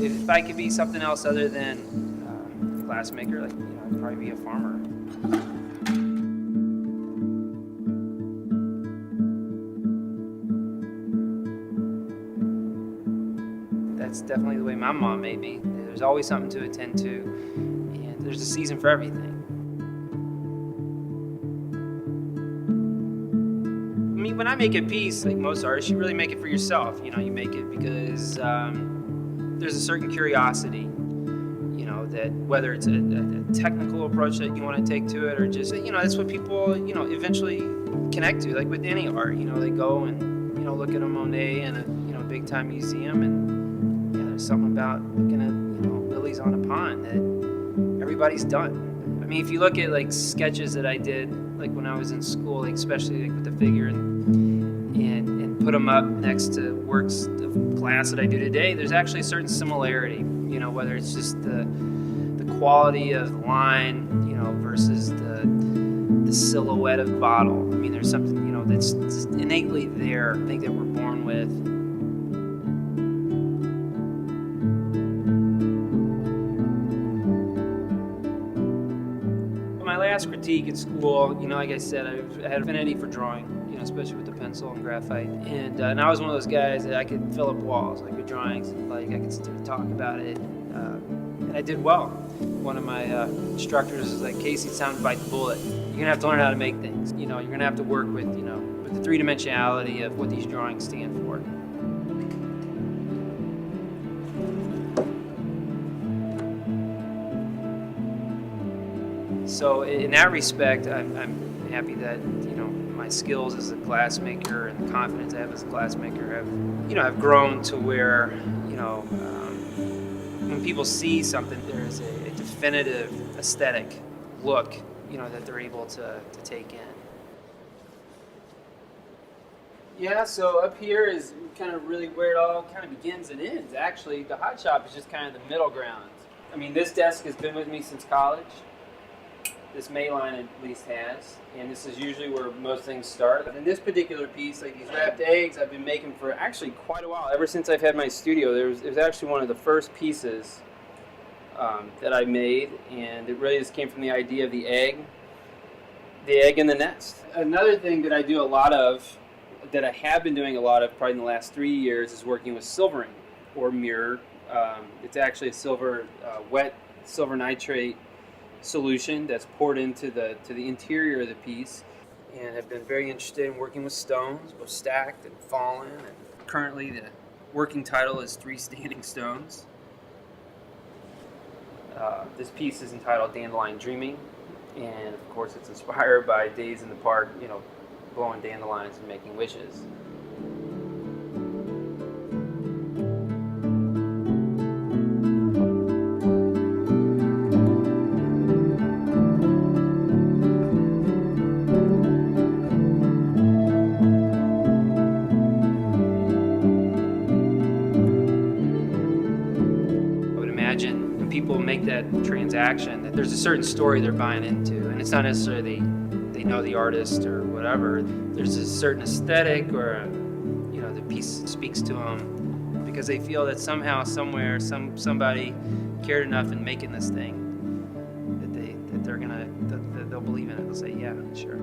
if I could be something else other than a glassmaker, like, I'd probably be a farmer. That's definitely the way my mom made me. There's always something to attend to, and there's a season for everything. I mean, when I make a piece, like most artists, you really make it for yourself. You make it because there's a certain curiosity, that whether it's a technical approach that you want to take to it, or just, that's what people, eventually connect to. Like with any art, they go and, look at a Monet in a, big time museum, and there's something about looking at, lilies on a pond that everybody's done. I mean, if you look at like sketches that I did, like when I was in school, like especially like with the figure and put them up next to works of glass that I do today, there's actually a certain similarity, whether it's just the quality of the line, versus the silhouette of the bottle. I mean, there's something, that's just innately there, I think, that we're born with. My last critique at school, like I said, I had an affinity for drawing, especially with the pencil and graphite. And I was one of those guys that I could fill up walls, like with drawings, like I could sit there and talk about it. And I did well. One of my instructors was like, Casey, it's time to bite the bullet. You're gonna have to learn how to make things. You're gonna have to work with, with the three-dimensionality of what these drawings stand for. So in that respect, I'm happy that, my skills as a glassmaker and the confidence I have as a glassmaker have grown to where, when people see something, there's a definitive aesthetic look, that they're able to take in. Yeah, so up here is kind of really where it all kind of begins and ends. Actually, the hot shop is just kind of the middle ground. I mean, this desk has been with me since college. This May line at least has, and this is usually where most things start. And this particular piece, like these wrapped eggs, I've been making for actually quite a while. Ever since I've had my studio, it was actually one of the first pieces that I made, and it really just came from the idea of the egg in the nest. Another thing that I do a lot of, that I have been doing a lot of probably in the last 3 years, is working with silvering or mirror. It's actually a wet silver nitrate solution that's poured into the interior of the piece, and have been very interested in working with stones, both stacked and fallen. And currently the working title is 3 Standing Stones. This piece is entitled Dandelion Dreaming, and of course it's inspired by days in the park, blowing dandelions and making wishes. People make that transaction, that there's a certain story they're buying into, and it's not necessarily they know the artist or whatever. There's a certain aesthetic, or the piece speaks to them because they feel that somehow, somewhere, somebody cared enough in making this thing that they'll believe in it. They'll say, yeah, sure.